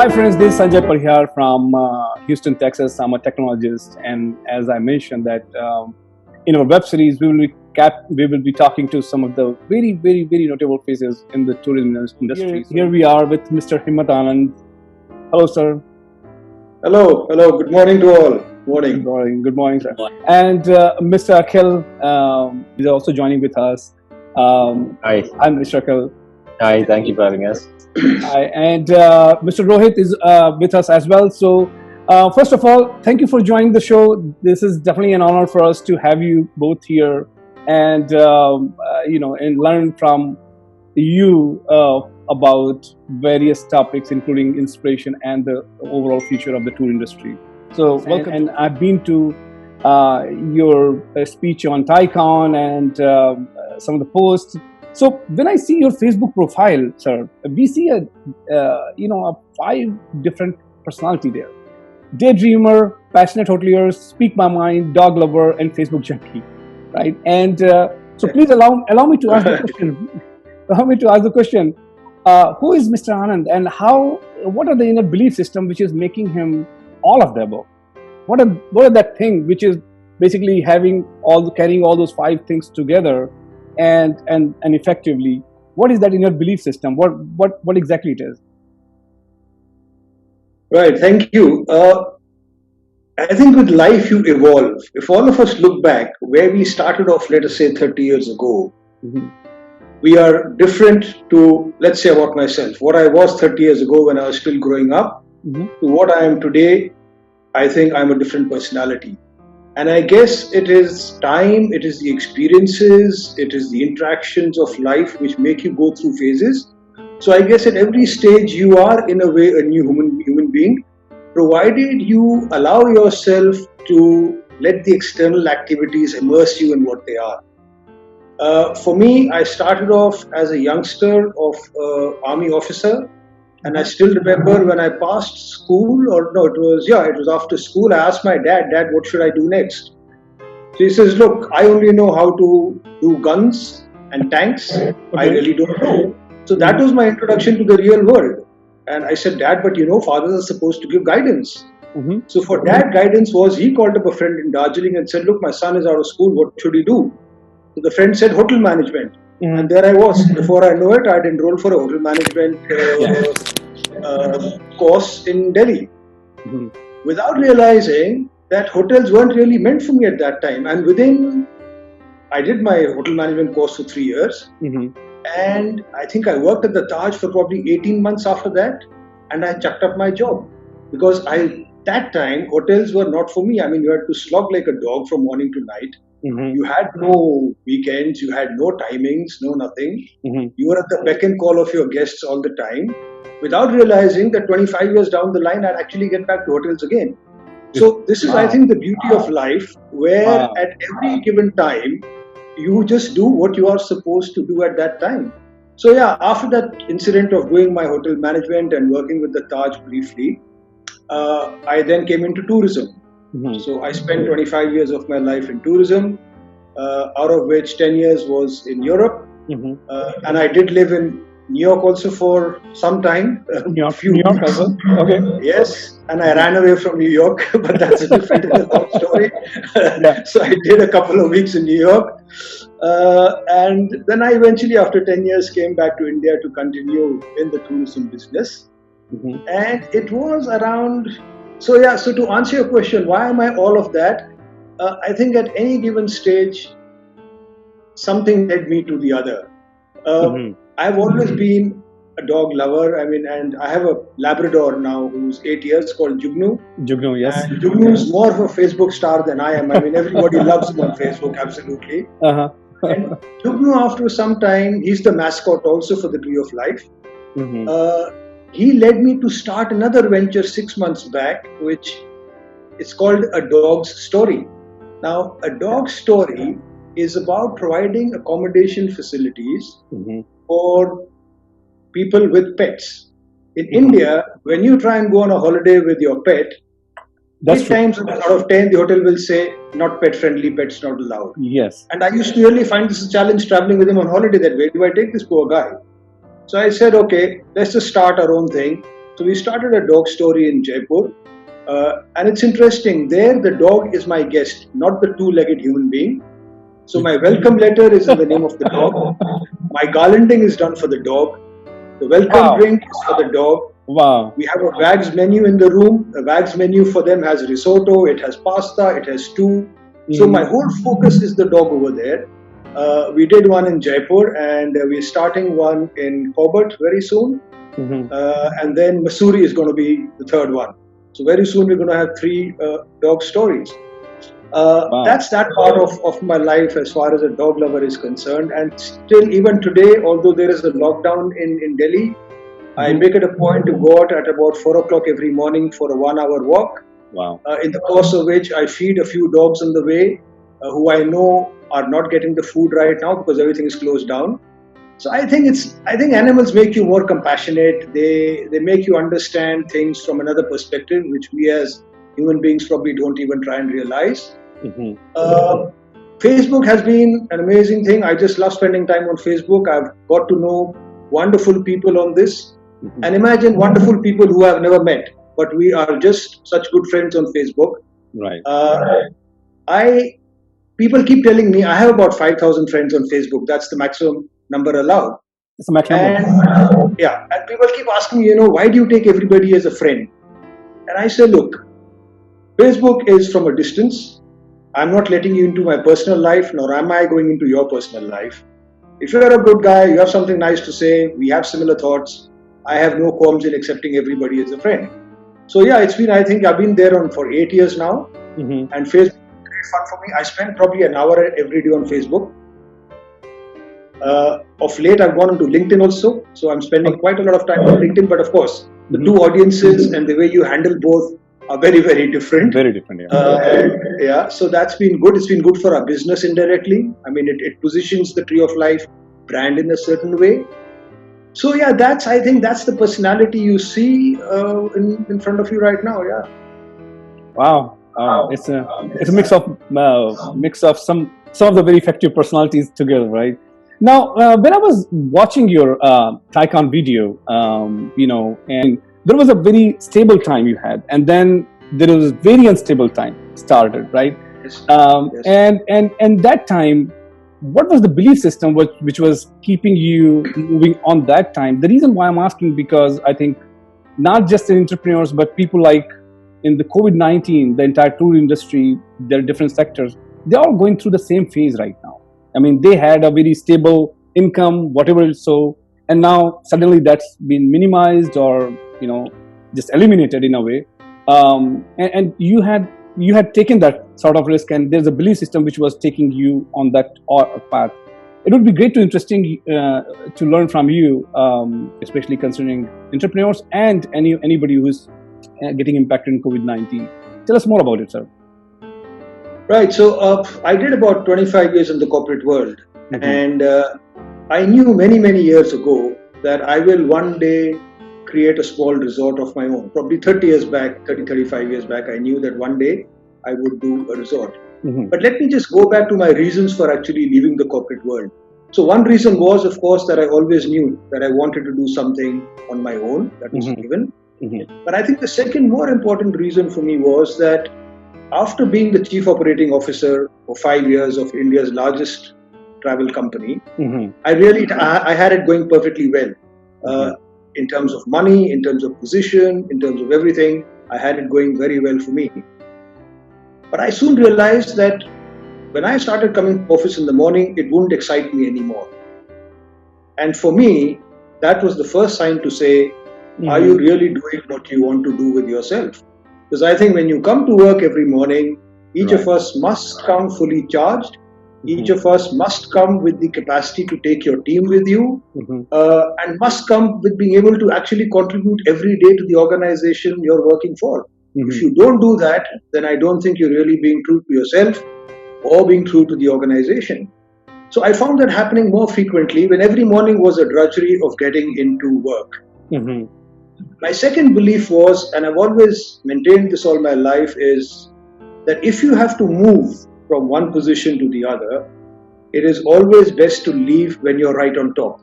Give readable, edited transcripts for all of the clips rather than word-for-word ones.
Hi friends, this is Sanjay Parhyar from Houston, Texas. I'm a technologist, and as I mentioned that in our web series we will be talking to some of the very notable faces in the tourism industry. Here we are with Mr. Himmat Anand. Hello, sir. Hello. Good morning to all. Good morning, sir. And Mr. Akhil is also joining with us. Hi. I'm Mr. Akhil. Hi, thank you for having us. Hi, and Mr. Rohit is with us as well. So, first of all, thank you for joining the show. This is definitely an honor for us to have you both here, and and learn from you about various topics, including inspiration and the overall future of the tour industry. So, welcome. And I've been to your speech on TyCon and some of the posts. So when I see your Facebook profile, sir, we see a 5 different personality there: daydreamer, passionate hotelier, speak my mind, dog lover, and Facebook junkie, right? And so please allow me to ask the question. Allow me to ask the question: who is Mr. Anand, and what are the inner belief system which is making him all of the above? What are that thing which is basically carrying all those 5 things together? And effectively, what is that inner belief system? What exactly it is? Right, thank you. I think with life you evolve. If all of us look back where we started off, let us say 30 years ago, we are different to, let's say about myself, what I was 30 years ago when I was still growing up, to what I am today. I think I'm a different personality. And I guess it is time, it is the experiences, it is the interactions of life which make you go through phases. So I guess at every stage you are in a way a new human being, provided you allow yourself to let the external activities immerse you in what they are. For me, I started off as a youngster of army officer. And I still remember when I passed school, it was after school, I asked my dad, what should I do next? So he says, look, I only know how to do guns and tanks. I really don't know. So that was my introduction to the real world. And I said, Dad, but fathers are supposed to give guidance. So for Dad, guidance was, he called up a friend in Darjeeling and said, look, my son is out of school, what should he do? So the friend said, hotel management. And there I was. Before I know it, I'd enrolled for a hotel management course in Delhi, without realizing that hotels weren't really meant for me at that time. And I did my hotel management course for 3 years. And I think I worked at the Taj for probably 18 months after that. And I chucked up my job because that time hotels were not for me. I mean, you had to slog like a dog from morning to night. You had no weekends, you had no timings, no nothing. You were at the beck and call of your guests all the time, without realizing that 25 years down the line, I'd actually get back to hotels again. So this is, I think, the beauty of life, where at every given time, you just do what you are supposed to do at that time. So yeah, after that incident of doing my hotel management and working with the Taj briefly, I then came into tourism. So I spent 25 years of my life in tourism, out of which 10 years was in Europe. And I did live in New York also for some time. New York also? Okay. Yes, and I ran away from New York, but that's a different long story. So I did a couple of weeks in New York. And then I eventually, after 10 years, came back to India to continue in the tourism business. And it was around... So to answer your question, why am I all of that? I think at any given stage, something led me to the other. I've always been a dog lover. I mean, and I have a Labrador now who's 8 years called Jugnu. Jugnu, yes. And Jugnu's more of a Facebook star than I am. I mean, everybody loves him on Facebook, absolutely. And Jugnu, after some time, he's the mascot also for the Tree of Life. He led me to start another venture 6 months back, which is called A Dog's Story. Now, A Dog's Story is about providing accommodation facilities for people with pets. In India, when you try and go on a holiday with your pet, 8 times out of 10, the hotel will say, not pet friendly, pets not allowed. Yes. And I used to really find this a challenge traveling with him on holiday, that where do I take this poor guy? So I said, okay, let's just start our own thing. So we started a dog story in Jaipur. And it's interesting, there the dog is my guest, not the two-legged human being. So my welcome letter is in the name of the dog. My garlanding is done for the dog. The welcome drink is for the dog. Wow. We have a Wags menu in the room. The Wags menu for them has risotto, it has pasta, it has stew. So my whole focus is the dog over there. We did one in Jaipur, and we're starting one in Corbett very soon. And then Missouri is going to be the third one. So very soon we're going to have 3 dog stories. That's that part of my life as far as a dog lover is concerned. And still, even today, although there is a lockdown in Delhi, I make it a point to go out at about 4 o'clock every morning for a 1-hour walk. Wow. In the course of which I feed a few dogs on the way who I know are not getting the food right now because everything is closed down. So I think animals make you more compassionate. They make you understand things from another perspective, which we as human beings probably don't even try and realize. Facebook has been an amazing thing. I just love spending time on Facebook. I've got to know wonderful people on this. And imagine wonderful people who I've never met, but we are just such good friends on Facebook. Right. People keep telling me I have about 5,000 friends on Facebook. That's the maximum number allowed. It's a maximum. And people keep asking me, why do you take everybody as a friend? And I say, look, Facebook is from a distance. I'm not letting you into my personal life, nor am I going into your personal life. If you're a good guy, you have something nice to say, we have similar thoughts, I have no qualms in accepting everybody as a friend. So I think I've been there for 8 years now. And Facebook is great fun for me. I spend probably an hour every day on Facebook. Of late, I've gone into LinkedIn also. So I'm spending quite a lot of time on LinkedIn. But of course, the two audiences and the way you handle both are very, very different. Very different, so that's been good. It's been good for our business indirectly. I mean, it positions the Tree of Life brand in a certain way. So I think that's the personality you see in front of you right now. Wow. It's a mix of some of the very effective personalities together, right? Now, when I was watching your Tycoon video, and there was a very stable time you had, and then there was very unstable time started, right? Yes. And that time, what was the belief system which was keeping you moving on that time? The reason why I'm asking, because I think not just in entrepreneurs, but people like in the COVID-19, the entire tour industry, their different sectors, they're all going through the same phase right now. I mean, they had a very stable income, whatever so, and now suddenly that's been minimized or, just eliminated in a way. And you had taken that sort of risk, and there's a belief system which was taking you on that path. It would be great to learn from you, especially concerning entrepreneurs and anybody who is getting impacted in COVID-19. Tell us more about it, sir. Right. So I did about 25 years in the corporate world, and I knew many, many years ago that I will one day create a small resort of my own. Probably 35 years back, I knew that one day I would do a resort. But let me just go back to my reasons for actually leaving the corporate world. So one reason was, of course, that I always knew that I wanted to do something on my own. That was given. But I think the second more important reason for me was that after being the chief operating officer for 5 years of India's largest travel company, I had it going perfectly well. In terms of money, in terms of position, in terms of everything, I had it going very well for me. But I soon realized that when I started coming to office in the morning, it wouldn't excite me anymore. And for me, that was the first sign to say, are you really doing what you want to do with yourself? Because I think when you come to work every morning, each of us must come fully charged. Each of us must come with the capacity to take your team with you, and must come with being able to actually contribute every day to the organization you're working for. If you don't do that, then I don't think you're really being true to yourself or being true to the organization. So I found that happening more frequently when every morning was a drudgery of getting into work. My second belief was, and I've always maintained this all my life, is that if you have to move from one position to the other, it is always best to leave when you're right on top.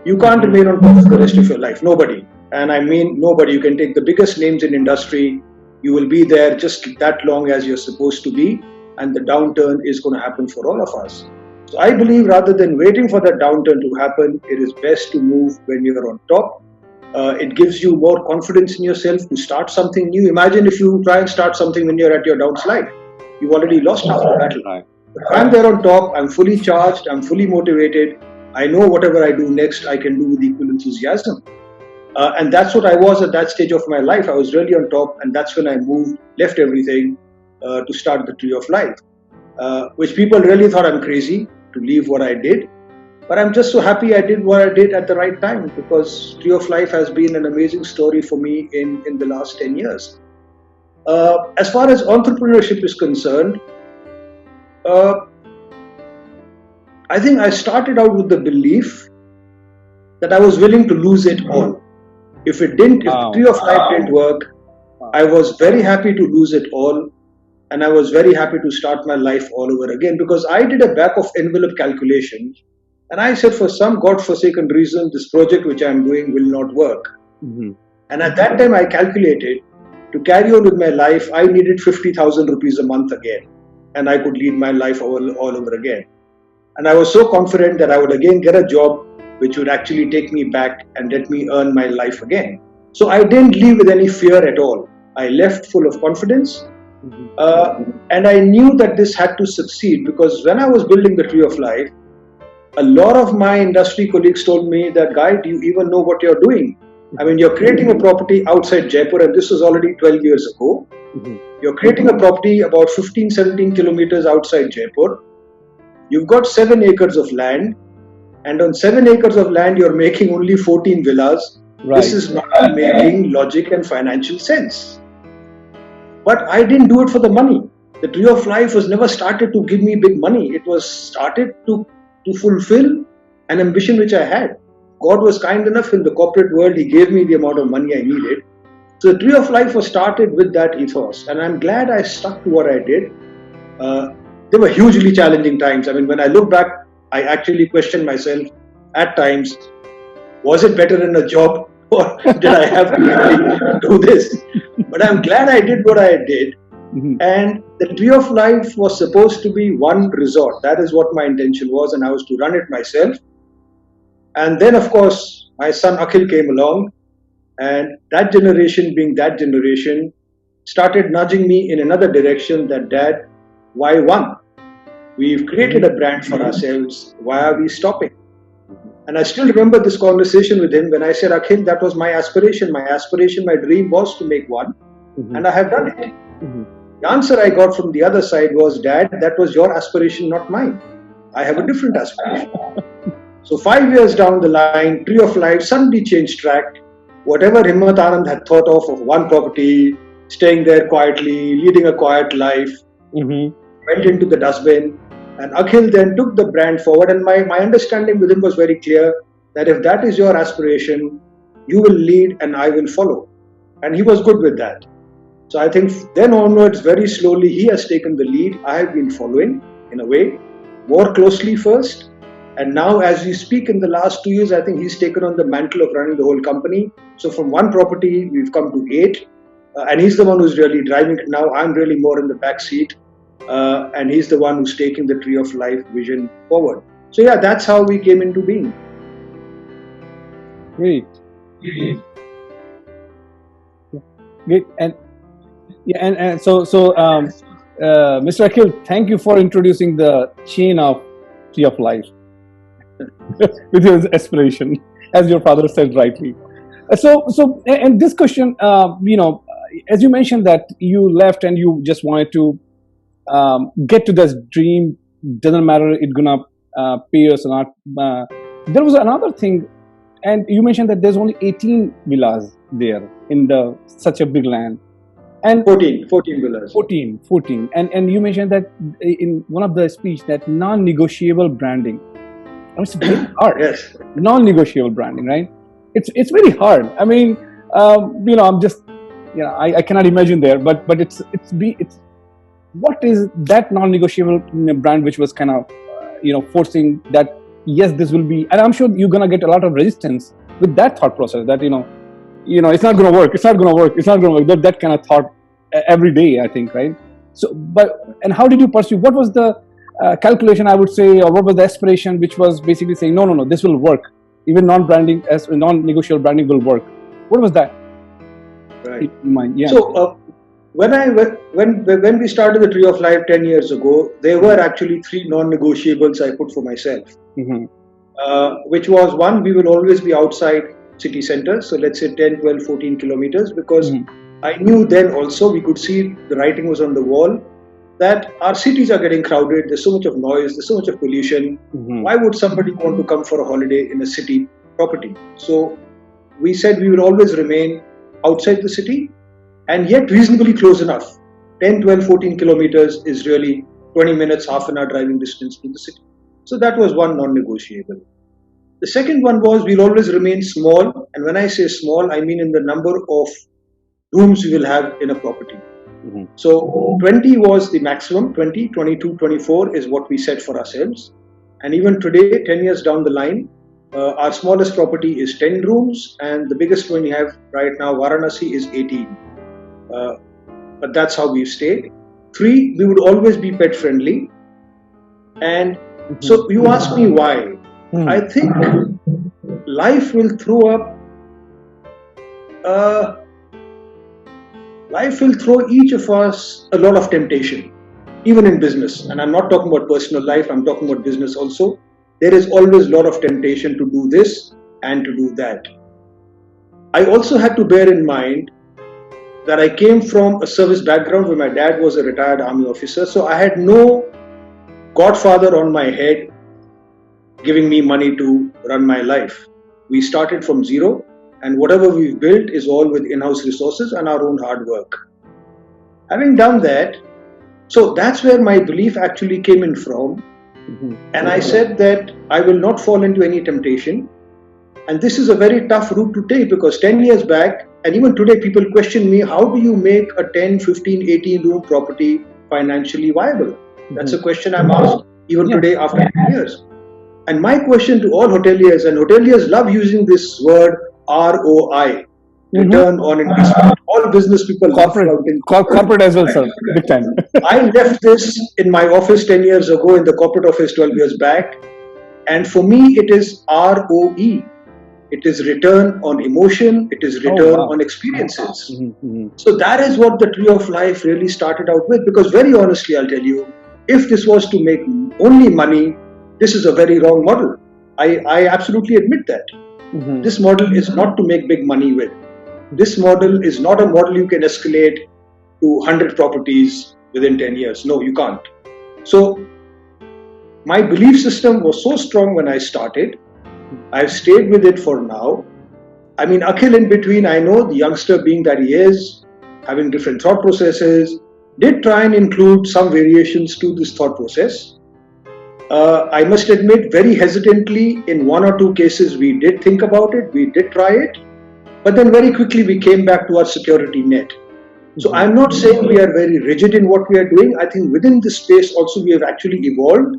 You can't remain on top for the rest of your life. Nobody. And I mean nobody. You can take the biggest names in industry. You will be there just that long as you're supposed to be, and the downturn is going to happen for all of us. So I believe rather than waiting for that downturn to happen, it is best to move when you're on top. It gives you more confidence in yourself to start something new. Imagine if you try and start something when you're at your downslide. You've already lost half the battle. But if I'm there on top, I'm fully charged, I'm fully motivated. I know whatever I do next, I can do with equal enthusiasm. And that's what I was at that stage of my life. I was really on top, and that's when I moved, left everything to start the Tree of Life, which people really thought I'm crazy to leave what I did. But I'm just so happy I did what I did at the right time, because Tree of Life has been an amazing story for me in the last 10 years. As far as entrepreneurship is concerned, I think I started out with the belief that I was willing to lose it all. If the Tree of Life didn't work, I was very happy to lose it all. And I was very happy to start my life all over again, because I did a back of envelope calculation. And I said, for some godforsaken reason, this project which I'm doing will not work. Mm-hmm. And at that time, I calculated to carry on with my life, I needed 50,000 rupees a month again. And I could lead my life all over again. And I was so confident that I would again get a job which would actually take me back and let me earn my life again. So I didn't leave with any fear at all. I left full of confidence. And I knew that this had to succeed, because when I was building the Tree of Life, a lot of my industry colleagues told me that, guy, do you even know what you're doing? I mean, you're creating a property outside Jaipur, and this was already 12 years ago. Mm-hmm. You're creating a property about 15, 17 kilometers outside Jaipur. You've got 7 acres of land, and on 7 acres of land, you're making only 14 villas. Right. This is not making logic and financial sense. But I didn't do it for the money. The Tree of Life was never started to give me big money. It was started to fulfill an ambition which I had. God was kind enough in the corporate world. He gave me the amount of money I needed. So the Tree of Life was started with that ethos. And I'm glad I stuck to what I did. There were hugely challenging times. I mean, when I look back, I actually question myself at times, was it better in a job, or did I have to really do this? But I'm glad I did what I did. Mm-hmm. And the Tree of Life was supposed to be one resort. That is what my intention was, and I was to run it myself. And then, of course, my son Akhil came along, and that generation, being that generation, started nudging me in another direction, that, Dad, why one? We've created a brand for ourselves. Why are we stopping? And I still remember this conversation with him when I said, Akhil, that was my aspiration. My dream was to make one. Mm-hmm. And I have done it. Mm-hmm. The answer I got from the other side was, Dad, that was your aspiration, not mine. I have a different aspiration. So 5 years down the line, Tree of Life suddenly changed track. Whatever Himmat Anand had thought of one property, staying there quietly, leading a quiet life, mm-hmm. went into the dustbin. And Akhil then took the brand forward, and my understanding with him was very clear, that if that is your aspiration, you will lead and I will follow. And he was good with that. So I think then onwards, very slowly, he has taken the lead. I have been following, in a way, more closely first. And now, as we speak, in the last 2 years, I think he's taken on the mantle of running the whole company. So from one property, we've come to 8. And he's the one who's really driving it now. I'm really more in the back seat. And he's the one who's taking the Tree of Life vision forward. So yeah, that's how we came into being. Great. Great. And yeah, and so Mr. Akhil, thank you for introducing the chain of Tree of Life with your aspiration, as your father said rightly. And this question, as you mentioned that you left and you just wanted to get to this dream, doesn't matter it's gonna pay us or not. There was another thing, and you mentioned that there's only 18 villas there in such a big land. And 14 villas. 14. And you mentioned that in one of the speech that non-negotiable branding. It's very hard. Yes. Non-negotiable branding, right? It's very hard. I mean, I'm just, I cannot imagine there, but it's what is that non-negotiable brand which was kind of, forcing that, yes, this will be, and I'm sure you're going to get a lot of resistance with that thought process that, it's not going to work. It's not going to work. It's not going to work. That kind of thought every day, I think, right? So, and how did you pursue? What was the calculation, I would say, or what was the aspiration, which was basically saying, no, this will work. Even non-branding, as non-negotiable branding will work. What was that? Right. In mind? Yeah. So when we started the Tree of Life 10 years ago, there were actually 3 non-negotiables I put for myself. Which was, one, we will always be outside city centers, so let's say 10, 12, 14 kilometers, because I knew then also, we could see the writing was on the wall, that our cities are getting crowded, there's so much of noise, there's so much of pollution. Why would somebody want to come for a holiday in a city property? So we said we will always remain outside the city, and yet reasonably close enough. 10, 12, 14 kilometers is really 20 minutes, half an hour driving distance to the city. So that was one non-negotiable. The second one was, we'll always remain small, and when I say small, I mean in the number of rooms we will have in a property. So 20 was the maximum, 20, 22, 24 is what we set for ourselves. And even today, 10 years down the line, our smallest property is 10 rooms, and the biggest one we have right now, Varanasi, is 18. But that's how we've stayed. 3, we would always be pet friendly. And so you ask me why. I think life will throw each of us a lot of temptation, even in business. And I'm not talking about personal life, I'm talking about business also. There is always a lot of temptation to do this and to do that. I also had to bear in mind that I came from a service background where my dad was a retired army officer, so I had no godfather on my head giving me money to run my life. We started from zero, and whatever we've built is all with in-house resources and our own hard work. Having done that, so that's where my belief actually came in from. And I said that I will not fall into any temptation. And this is a very tough route to take, because 10 years back, and even today, people question me, how do you make a 10, 15, 18 room property financially viable? That's a question I'm asked even today after 10 years. And my question to all hoteliers, and hoteliers love using this word ROI, return on investment. All business people corporate as well, sir, big time. I left this in my office 10 years ago, in the corporate office 12 years back. And for me, it is ROE. It is return on emotion. It is return on experiences. So that is what the Tree of Life really started out with. Because very honestly, I'll tell you, if this was to make only money, this is a very wrong model. I absolutely admit that. This model is not to make big money with. This model is not a model you can escalate to 100 properties within 10 years. No, you can't. So my belief system was so strong when I started. I've stayed with it for now. I mean, Akhil in between, I know, the youngster being that he is, having different thought processes, did try and include some variations to this thought process. I must admit, very hesitantly, in 1 or 2 cases, we did think about it, we did try it, but then very quickly we came back to our security net. So I'm not saying we are very rigid in what we are doing. I think within this space also we have actually evolved.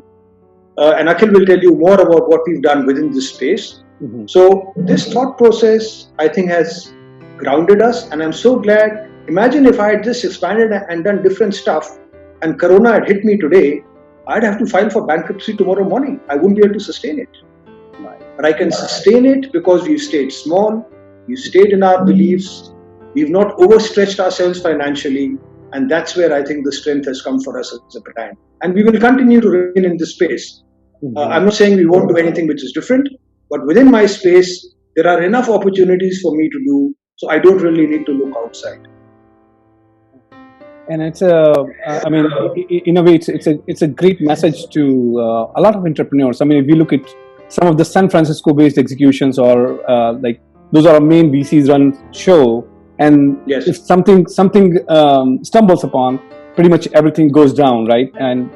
And Akhil will tell you more about what we've done within this space. So this thought process, I think, has grounded us, and I'm so glad. Imagine if I had just expanded and done different stuff, and Corona had hit me today, I'd have to file for bankruptcy tomorrow morning. I wouldn't be able to sustain it. But I can sustain it because we've stayed small, we've stayed in our beliefs, we've not overstretched ourselves financially, and that's where I think the strength has come for us as a brand. And we will continue to remain in this space. I'm not saying we won't do anything which is different, but within my space, there are enough opportunities for me to do, so I don't really need to look outside. And it's I mean, in a way, it's a great message to a lot of entrepreneurs. I mean, if you look at some of the San Francisco-based executions, or like those are our main VCs run show, and if something stumbles upon, pretty much everything goes down, right? And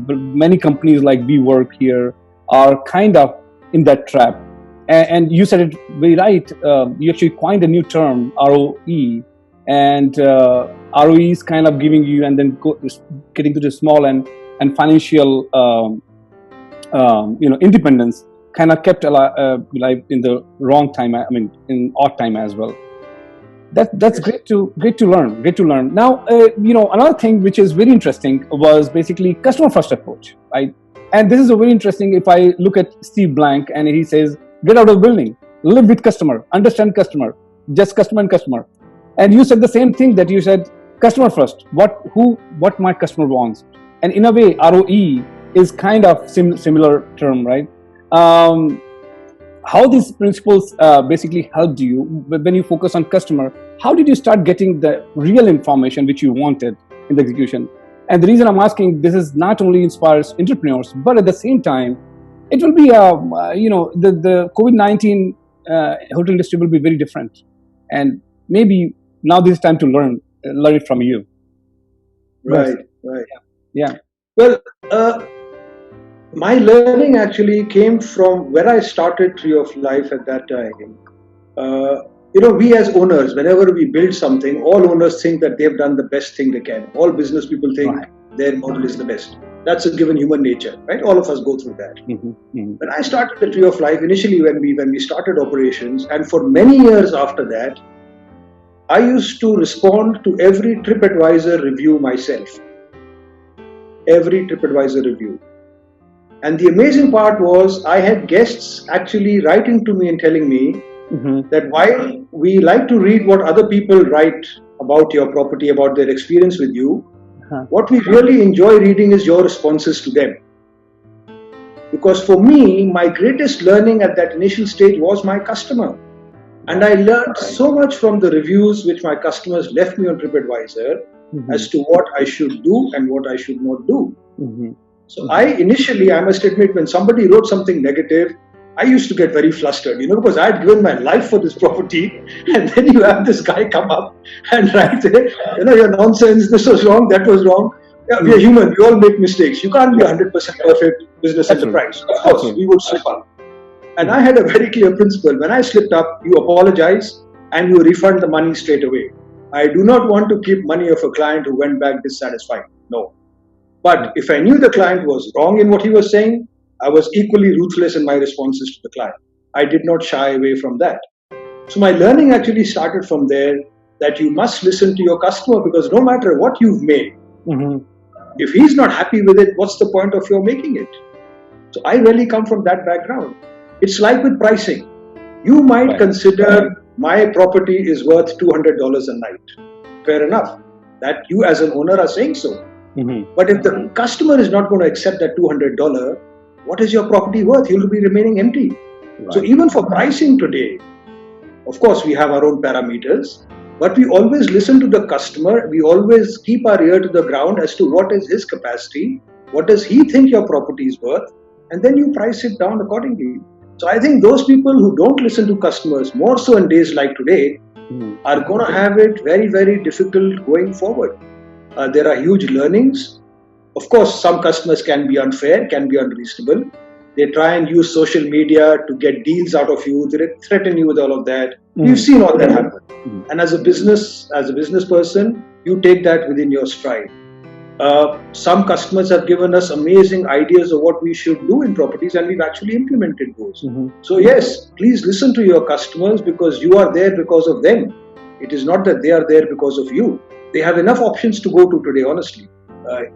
many companies like WeWork here are kind of in that trap. And you said it very right. You actually coined a new term, ROE. And ROE is kind of giving you, and then getting to the small and financial, independence, kind of kept alive in the wrong time. I mean, in odd time as well. That's great to learn. Great to learn. Now, another thing which is very interesting was basically customer first approach, right? And this is a very interesting. If I look at Steve Blank and he says, "Get out of the building, live with customer, understand customer, just customer and customer." And you said the same thing, that you said customer first. What my customer wants, and in a way, ROE is kind of similar term, right? How these principles basically helped you when you focus on customer? How did you start getting the real information which you wanted in the execution? And the reason I'm asking this is not only inspires entrepreneurs, but at the same time, it will be the COVID-19 hotel industry will be very different, and maybe now this is time to learn it from you. Right. Yeah. Well, my learning actually came from where I started Tree of Life at that time. We as owners, whenever we build something, all owners think that they've done the best thing they can. All business people think their model is the best. That's a given human nature, right? All of us go through that. When I started the Tree of Life, initially when we started operations, and for many years after that, I used to respond to every TripAdvisor review myself. Every TripAdvisor review. And the amazing part was I had guests actually writing to me and telling me that while we like to read what other people write about your property, about their experience with you, what we really enjoy reading is your responses to them. Because for me, my greatest learning at that initial stage was my customer. And I learned so much from the reviews which my customers left me on TripAdvisor as to what I should do and what I should not do. So I must admit, when somebody wrote something negative, I used to get very flustered, because I had given my life for this property, and then you have this guy come up and write, you're nonsense, this was wrong, that was wrong. Yeah, we are human, we all make mistakes. You can't be 100% perfect business enterprise. Of course, we would slip up. And I had a very clear principle. When I slipped up, you apologize and you refund the money straight away. I do not want to keep money of a client who went back dissatisfied. No. But if I knew the client was wrong in what he was saying, I was equally ruthless in my responses to the client. I did not shy away from that. So my learning actually started from there, that you must listen to your customer, because no matter what you've made, if he's not happy with it, what's the point of your making it? So I really come from that background. It's like with pricing. You might consider my property is worth $200 a night. Fair enough. That you as an owner are saying so. But if the customer is not going to accept that $200, what is your property worth? You'll be remaining empty. So even for pricing today, of course, we have our own parameters, but we always listen to the customer. We always keep our ear to the ground as to what is his capacity, what does he think your property is worth, and then you price it down accordingly. So I think those people who don't listen to customers, more so in days like today, are going to have it very, very difficult going forward. There are huge learnings. Of course, some customers can be unfair, can be unreasonable. They try and use social media to get deals out of you. They threaten you with all of that. We've seen all that happen. And as a business person, you take that within your stride. Some customers have given us amazing ideas of what we should do in properties, and we've actually implemented those. So yes, please listen to your customers, because you are there because of them. It is not that they are there because of you. They have enough options to go to today, honestly,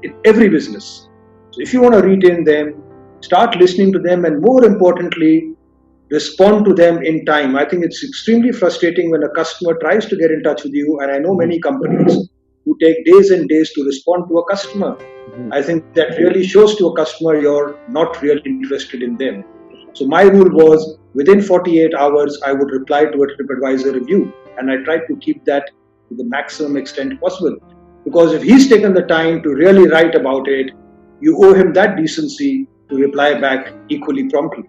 in every business. So if you want to retain them, start listening to them, and more importantly, respond to them in time. I think it's extremely frustrating when a customer tries to get in touch with you, and I know many companies who take days and days to respond to a customer. I think that really shows to a customer you're not really interested in them. So my rule was, within 48 hours, I would reply to a TripAdvisor review, and I tried to keep that to the maximum extent possible. Because if he's taken the time to really write about it, you owe him that decency to reply back equally promptly.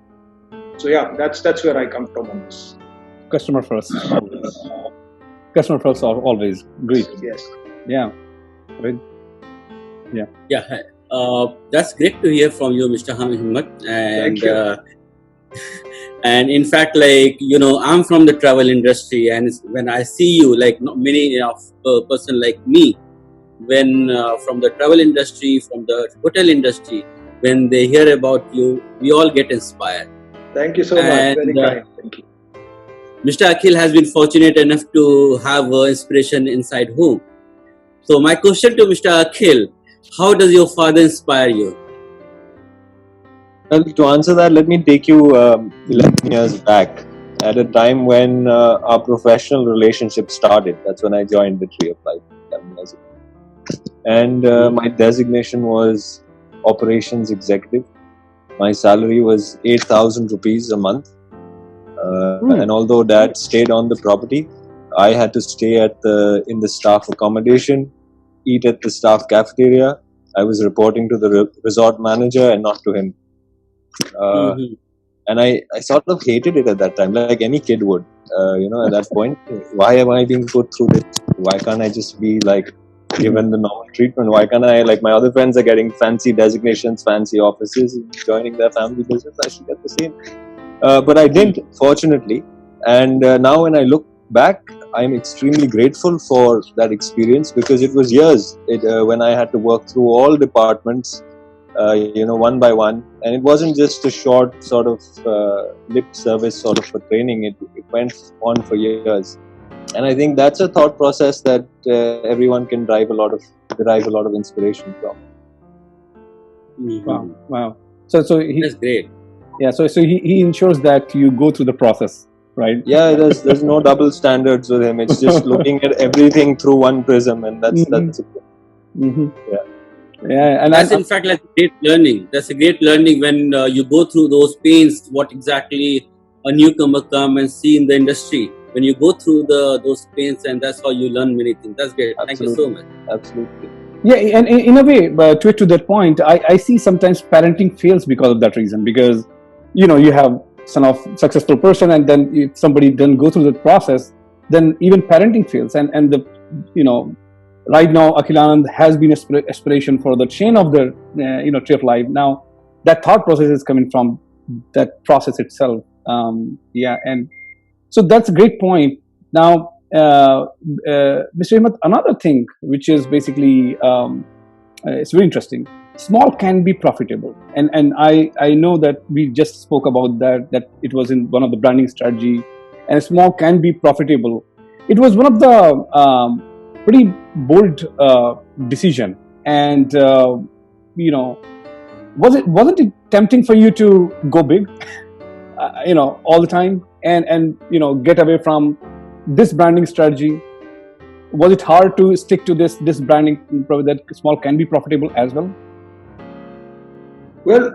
So yeah, that's where I come from on this. Customer first. Customer first always. Great. Yes. Yeah. Great. Yeah. Yeah. That's great to hear from you, Mr. Himmat. And Thank you. And in fact, I'm from the travel industry, and when I see you, many of person like me, when from the travel industry, from the hotel industry, when they hear about you, we all get inspired. Thank you so much. Very kind. Thank you. Mr. Akhil has been fortunate enough to have inspiration inside home. So my question to Mr. Akhil, how does your father inspire you? Well, to answer that, let me take you 11 years back at a time when our professional relationship started. That's when I joined the Tree of Life 11 years ago. And my designation was operations executive. My salary was 8,000 rupees a month. And although Dad stayed on the property, I had to stay in the staff accommodation, eat at the staff cafeteria. I was reporting to the resort manager and not to him. And I sort of hated it at that time, like any kid would. At that point, why am I being put through this? Why can't I just be like given the normal treatment? Why can't I, like my other friends are getting fancy designations, fancy offices, joining their family business? I should get the same. But I didn't, fortunately. And now when I look back, I'm extremely grateful for that experience, because it was years when I had to work through all departments, one by one. And it wasn't just a short sort of lip service sort of a training. It went on for years. And I think that's a thought process that everyone can derive a lot of inspiration from. Wow. So that's great. Yeah, so he ensures that you go through the process, right? Yeah, there's no double standards with him. It's just looking at everything through one prism, and that's yeah. And that's in fact like great learning. That's a great learning when you go through those pains. What exactly a newcomer come and see in the industry. When you go through those pains, and that's how you learn many things. That's great. Absolutely. Thank you so much. Absolutely. Yeah, and in a way, to that point, I see sometimes parenting fails because of that reason. Because you have son of successful person, and then if somebody doesn't go through the process, then even parenting fails. And the right now Akhil Anand has been aspiration for the chain of the Tree of Life. Now that thought process is coming from that process itself. And so that's a great point. Now, Mr. Himmat, another thing which is basically it's very interesting. Small can be profitable, and I know that we just spoke about that it was in one of the branding strategy, and small can be profitable. It was one of the pretty bold decision, and wasn't it tempting for you to go big, all the time, and get away from this branding strategy? Was it hard to stick to this branding that small can be profitable as well? Well,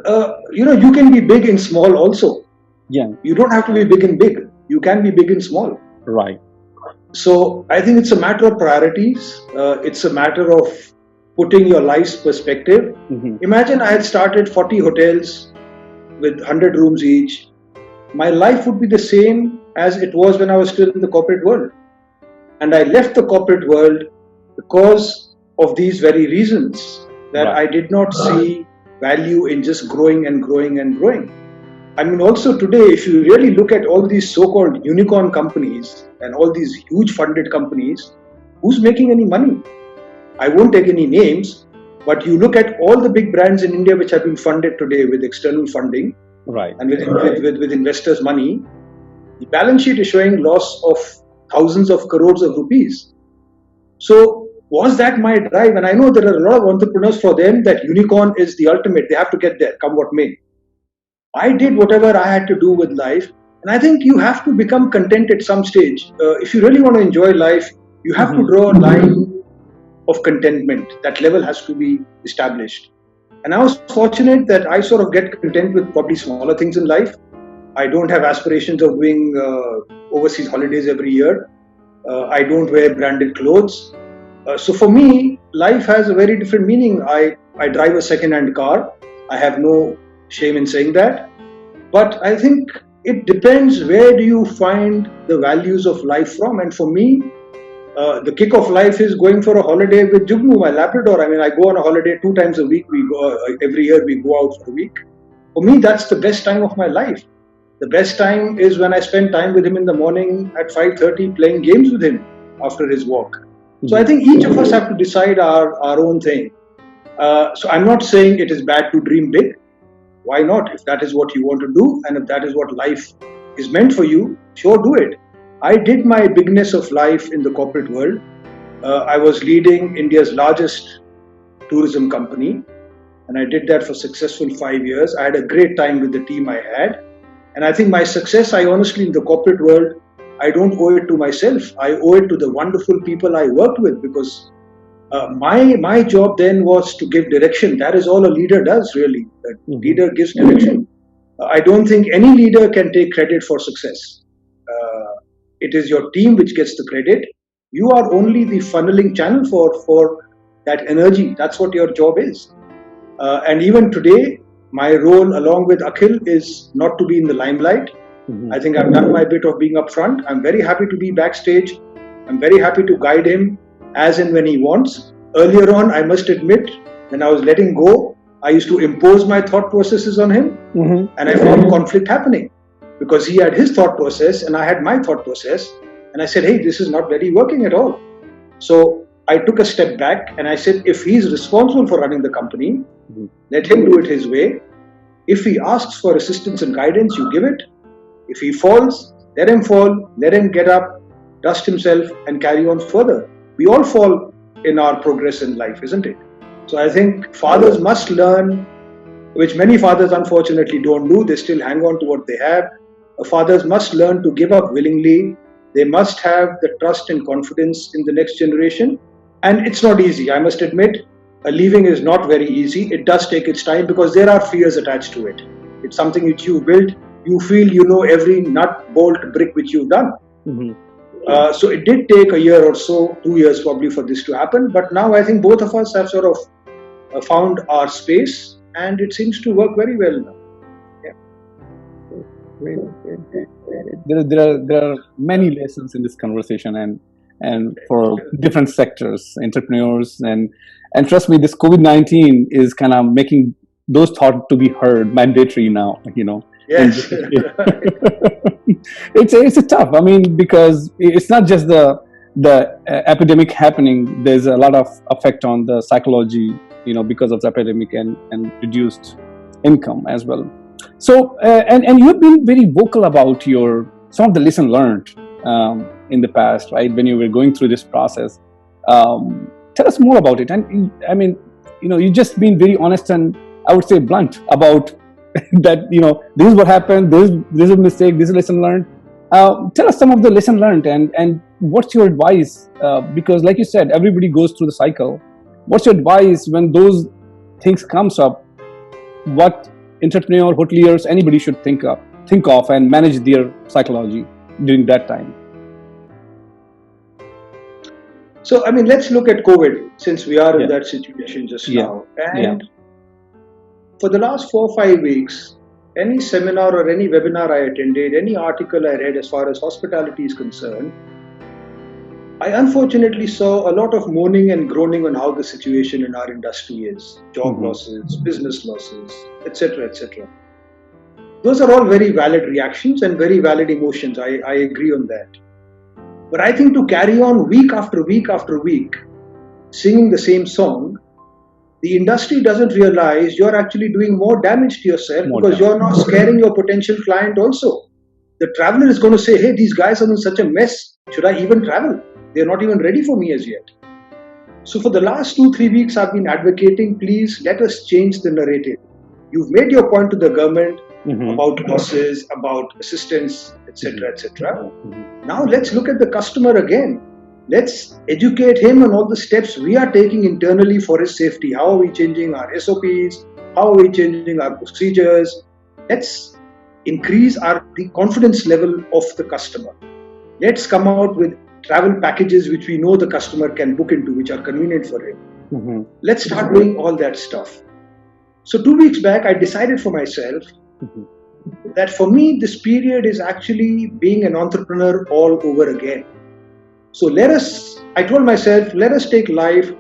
you can be big in small also. Yeah. You don't have to be big in big. You can be big in small. Right. So I think it's a matter of priorities. It's a matter of putting your life's perspective. Imagine I had started 40 hotels with 100 rooms each. My life would be the same as it was when I was still in the corporate world. And I left the corporate world because of these very reasons, that I did not see value in just growing and growing and growing. I mean, also today, if you really look at all these so-called unicorn companies and all these huge funded companies, who's making any money? I won't take any names, but you look at all the big brands in India which have been funded today with external funding, and with investors' money, the balance sheet is showing loss of thousands of crores of rupees. So was that my drive? And I know there are a lot of entrepreneurs, for them that unicorn is the ultimate. They have to get there, come what may. I did whatever I had to do with life. And I think you have to become content at some stage. If you really want to enjoy life, you have to draw a line of contentment. That level has to be established. And I was fortunate that I sort of get content with probably smaller things in life. I don't have aspirations of doing overseas holidays every year. I don't wear branded clothes. So for me, life has a very different meaning. I drive a second-hand car. I have no shame in saying that. But I think it depends, where do you find the values of life from? And for me, the kick of life is going for a holiday with Jugnu, my Labrador. I mean, I go on a holiday 2 times a week. Every year we go out for a week. For me, that's the best time of my life. The best time is when I spend time with him in the morning at 5:30 playing games with him after his walk. So I think each of us have to decide our own thing. So I'm not saying it is bad to dream big. Why not? If that is what you want to do, and if that is what life is meant for you, sure, do it. I did my bigness of life in the corporate world. I was leading India's largest tourism company, and I did that for successful 5 years. I had a great time with the team I had, and I think my success, I honestly, in the corporate world, I don't owe it to myself. I owe it to the wonderful people I worked with, because my job then was to give direction. That is all a leader does, really. A leader gives direction. I don't think any leader can take credit for success. It is your team which gets the credit. You are only the funneling channel for that energy. That's what your job is. And even today, my role along with Akhil is not to be in the limelight. I think I've done my bit of being up front. I'm very happy to be backstage. I'm very happy to guide him as and when he wants. Earlier on, I must admit, when I was letting go, I used to impose my thought processes on him, and I found conflict happening because he had his thought process and I had my thought process, and I said, hey, this is not really working at all. So I took a step back and I said, if he's responsible for running the company, let him do it his way. If he asks for assistance and guidance, you give it. If he falls, let him fall, let him get up, dust himself and carry on further. We all fall in our progress in life, isn't it? So I think fathers must learn, which many fathers unfortunately don't do. They still hang on to what they have. Fathers must learn to give up willingly. They must have the trust and confidence in the next generation. And it's not easy, I must admit. Leaving is not very easy. It does take its time because there are fears attached to it. It's something which you built. You feel you know every nut, bolt, brick which you've done. So it did take a year or so, 2 years probably for this to happen. But now I think both of us have sort of found our space and it seems to work very well now. There are many lessons in this conversation and for different sectors, entrepreneurs, and trust me, this COVID-19 is kind of making those thoughts to be heard mandatory now, Yes. It's a tough. I mean, because it's not just the epidemic happening. There's a lot of effect on the psychology, because of the epidemic and reduced income as well. So, and you've been very vocal about some of the lessons learned in the past, right? When you were going through this process, tell us more about it. And I mean, you've just been very honest and I would say blunt about that. This is what happened. This is a mistake. This is a lesson learned. Tell us some of the lesson learned and what's your advice? Because, like you said, everybody goes through the cycle. What's your advice when those things comes up? What entrepreneur, hoteliers, anybody should think of and manage their psychology during that time? So, I mean, let's look at COVID, since we are in that situation just now. And for the last 4 or 5 weeks, any seminar or any webinar I attended, any article I read as far as hospitality is concerned, I unfortunately saw a lot of moaning and groaning on how the situation in our industry is. Job losses, business losses, etc., etc. Those are all very valid reactions and very valid emotions. I agree on that. But I think to carry on week after week after week, singing the same song, the industry doesn't realize you're actually doing more damage to yourself because you're now scaring your potential client also. The traveler is going to say, hey, these guys are in such a mess. Should I even travel? They're not even ready for me as yet. So for the last 2-3 weeks, I've been advocating, please let us change the narrative. You've made your point to the government about losses, about assistance, etc., etc. Now let's look at the customer again. Let's educate him on all the steps we are taking internally for his safety. How are we changing our SOPs? How are we changing our procedures? Let's increase the confidence level of the customer. Let's come out with travel packages which we know the customer can book into, which are convenient for him. Let's start doing all that stuff. So 2 weeks back, I decided for myself that for me, this period is actually being an entrepreneur all over again. So I told myself, let us take life.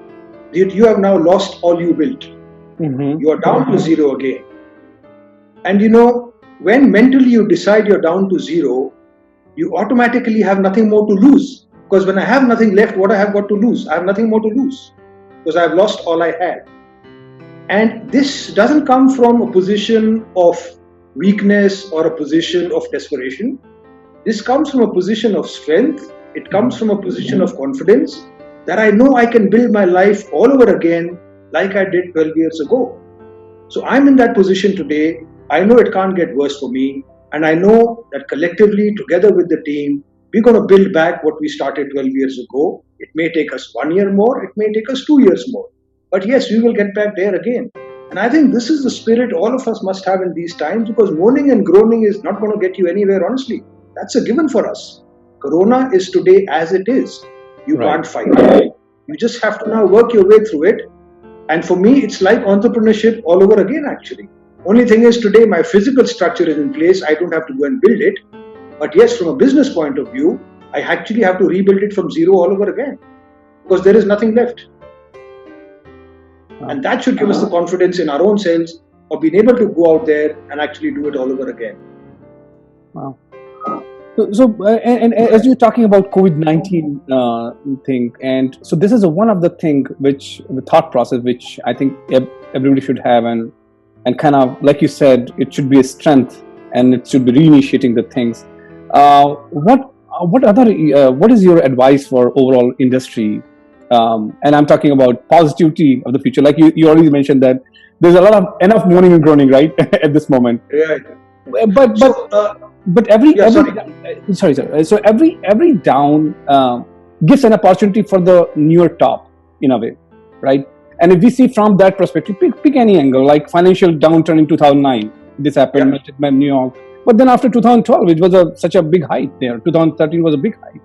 You have now lost all you built. You are down to zero again. And when mentally you decide you're down to zero, you automatically have nothing more to lose. Because when I have nothing left, what I have got to lose? I have nothing more to lose. Because I have lost all I had. And this doesn't come from a position of weakness or a position of desperation. This comes from a position of strength. It comes from a position of confidence that I know I can build my life all over again like I did 12 years ago. So I'm in that position today. I know it can't get worse for me. And I know that collectively, together with the team, we're going to build back what we started 12 years ago. It may take us 1 year more. It may take us 2 years more. But yes, we will get back there again. And I think this is the spirit all of us must have in these times, because moaning and groaning is not going to get you anywhere, honestly. That's a given for us. Corona is today as it is. You can't fight it. You just have to now work your way through it. And for me, it's like entrepreneurship all over again, actually. Only thing is, today my physical structure is in place. I don't have to go and build it. But yes, from a business point of view, I actually have to rebuild it from zero all over again, because there is nothing left. And that should give us the confidence in our own selves of being able to go out there and actually do it all over again. Wow. And as you're talking about COVID-19 thing, and so this is one of the thing which the thought process which I think everybody should have, and kind of like you said, it should be a strength and it should be reinitiating the things. What is your advice for overall industry? And I'm talking about positivity of the future. Like you already mentioned that there's enough moaning and groaning, right, at this moment. Right. But every down gives an opportunity for the newer top in a way, right? And if we see from that perspective, pick any angle, like financial downturn in 2009, this happened in New York. But then after 2012, it was such a big height there. 2013 was a big height.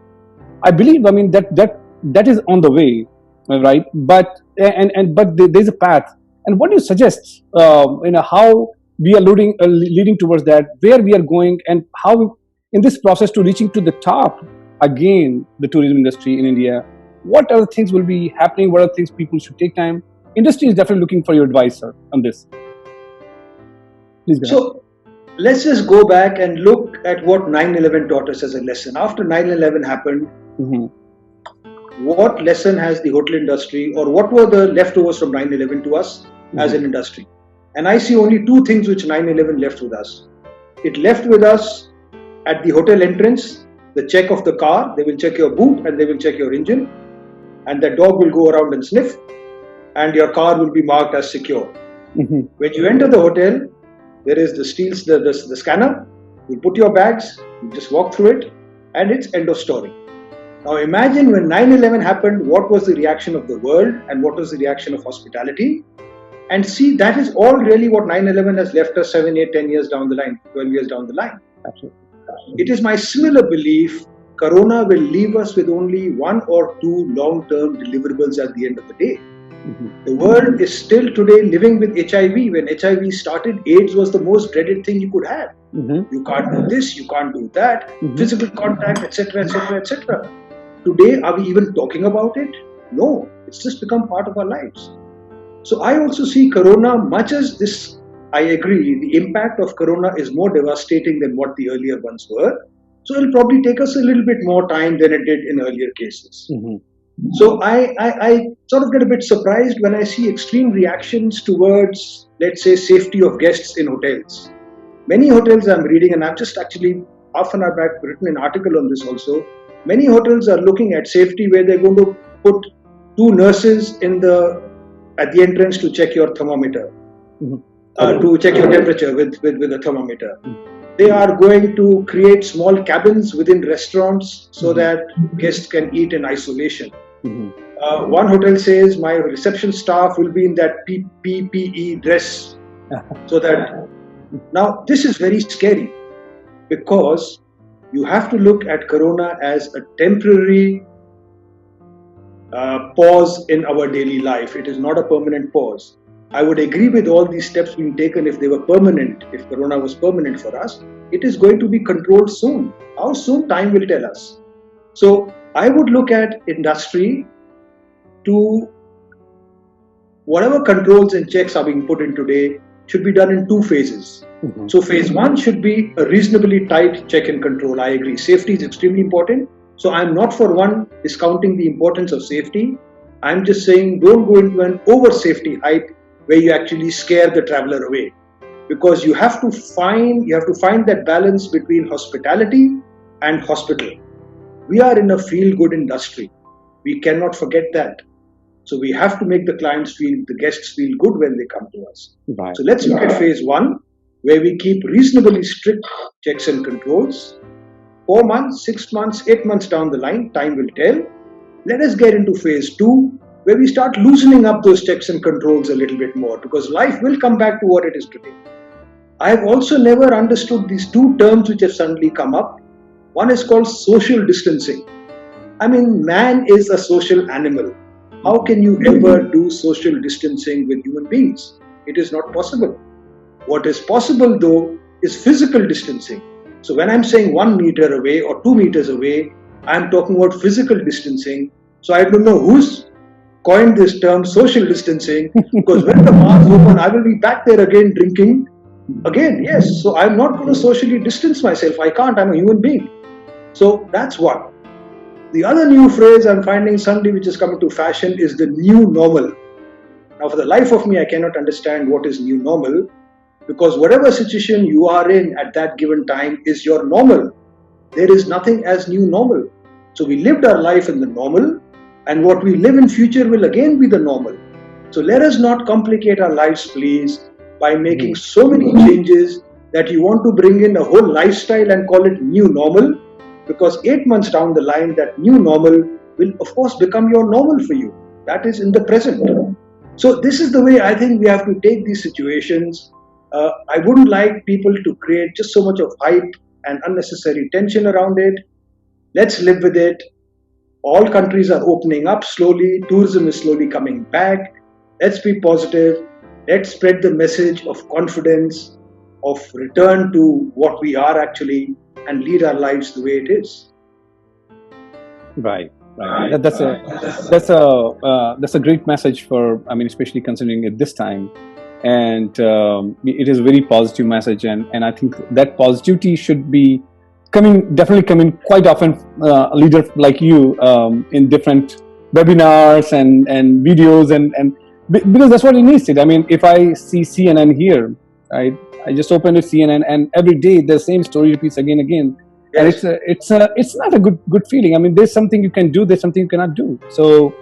I believe, that is on the way, right? But there's a path. And what do you suggest? How we are leading towards that, where we are going, and how in this process to reaching to the top again, the tourism industry in India. What other things will be happening? What are things people should take time? Industry is definitely looking for your advice, sir, on this. Please go ahead. So let's just go back and look at what 9/11 taught us as a lesson. After 9/11 happened, what lesson has the hotel industry, or what were the leftovers from 9/11 to us as an industry? And I see only two things which 9/11 left with us. It left with us at the hotel entrance, the check of the car. They will check your boot and they will check your engine. And the dog will go around and sniff. And your car will be marked as secure. When you enter the hotel, there is the scanner. You put your bags, you just walk through it, and it's end of story. Now imagine when 9/11 happened, what was the reaction of the world and what was the reaction of hospitality? And see, that is all really what 9/11 has left us 7, 8, 10 years down the line, 12 years down the line. Absolutely. It is my similar belief, Corona will leave us with only 1 or 2 long-term deliverables at the end of the day. The world is still today living with HIV. When HIV started, AIDS was the most dreaded thing you could have. You can't do this, you can't do that, physical contact, etc., etc., etc. Today, are we even talking about it? No, it's just become part of our lives. So I also see Corona, much as this, I agree, the impact of Corona is more devastating than what the earlier ones were. So it'll probably take us a little bit more time than it did in earlier cases. So I sort of get a bit surprised when I see extreme reactions towards, let's say, safety of guests in hotels. Many hotels I'm reading, and I've just actually half an hour back written an article on this also. Many hotels are looking at safety where they're going to put 2 nurses at the entrance to check your thermometer, to check your temperature with a thermometer. They are going to create small cabins within restaurants so that guests can eat in isolation. One hotel says my reception staff will be in that PPE dress. So that now this is very scary, because you have to look at Corona as a temporary pause in our daily life. It is not a permanent pause. I would agree with all these steps being taken if they were permanent, if Corona was permanent for us. It is going to be controlled soon. How soon? Time will tell us. So I would look at industry to whatever controls and checks are being put in today should be done in 2 phases. So phase 1 should be a reasonably tight check and control. I agree. Safety is extremely important. So I'm not for one discounting the importance of safety. I'm just saying don't go into an over safety hype where you actually scare the traveler away. Because you have to find that balance between hospitality and hospital. We are in a feel-good industry. We cannot forget that. So we have to make the guests feel good when they come to us. Right. So let's look at phase 1, where we keep reasonably strict checks and controls. 4 months, 6 months, 8 months down the line, time will tell. Let us get into phase 2, where we start loosening up those checks and controls a little bit more, because life will come back to what it is today. I have also never understood these two terms which have suddenly come up. One is called social distancing. I mean, man is a social animal. How can you ever do social distancing with human beings? It is not possible. What is possible, though, is physical distancing. So when I'm saying 1 meter away or 2 meters away, I'm talking about physical distancing. So I don't know who's coined this term social distancing, because when the bars open, I will be back there again drinking again. Yes, so I'm not going to socially distance myself. I can't. I'm a human being. So that's one. The other new phrase I'm finding suddenly which is coming to fashion is the new normal. Now, for the life of me, I cannot understand what is new normal, because whatever situation you are in at that given time is your normal. There is nothing as new normal. So we lived our life in the normal, and what we live in future will again be the normal. So let us not complicate our lives, please, by making so many changes that you want to bring in a whole lifestyle and call it new normal, because 8 months down the line, that new normal will of course become your normal for you. That is in the present. So this is the way I think we have to take these situations. I wouldn't like people to create just so much of hype and unnecessary tension around it. Let's live with it. All countries are opening up slowly. Tourism is slowly coming back. Let's be positive. Let's spread the message of confidence, of return to what we are actually, and lead our lives the way it is. Right. That's a great message for, I mean, especially considering at this time, and it is a very positive message, and I think that positivity should be definitely coming quite often. A leader like you in different webinars and videos, and because that's what it needs. I mean, if I see CNN here, I just open the CNN, and every day the same story repeats again and again. Yes. And it's not a good feeling. I mean, there's something you can do, there's something you cannot do. So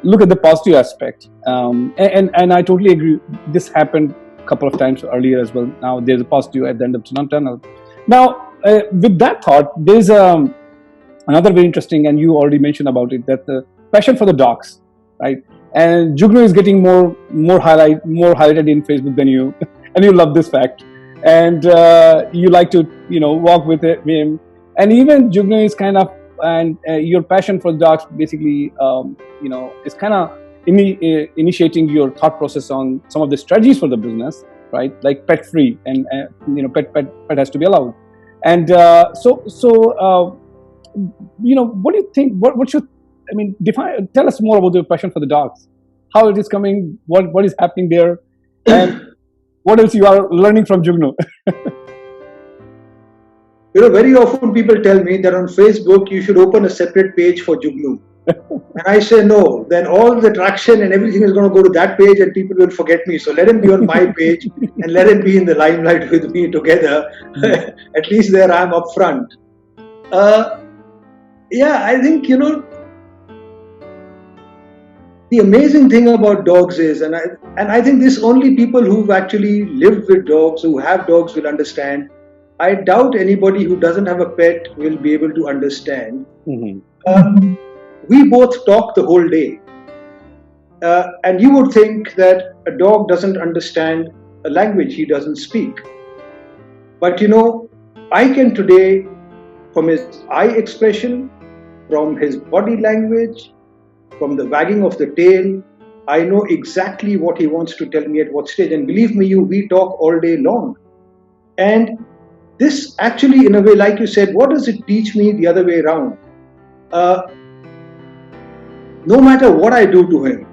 look at the positive aspect. And I totally agree. This happened a couple of times earlier as well. Now there's a positive at the end of the tunnel. Now with that thought, there's another very interesting, and you already mentioned about it, that the passion for the dogs, right? And Jugno is getting more highlighted in Facebook than you, and you love this fact. And you like to walk with him. And even Jugno is kind of, and your passion for dogs basically, is kind of initiating your thought process on some of the strategies for the business, right? Like pet free, and pet has to be allowed. And so what do you think? What should, I mean, define? Tell us more about your passion for the dogs. How it is coming? What is happening there? And what else you are learning from Jugno? Very often people tell me that on Facebook you should open a separate page for Jugno. And I say no, then all the traction and everything is going to go to that page and people will forget me. So let him be on my page and let him be in the limelight with me together. At least there I am up front. I think, the amazing thing about dogs is, and I think this only people who've actually lived with dogs, who have dogs, will understand. I doubt anybody who doesn't have a pet will be able to understand. Mm-hmm. We both talk the whole day. And you would think that a dog doesn't understand a language he doesn't speak. But I can today, from his eye expression, from his body language, from the wagging of the tail, I know exactly what he wants to tell me at what stage. And believe me, we talk all day long. And this actually, in a way, like you said, what does it teach me the other way around? No matter what I do to him,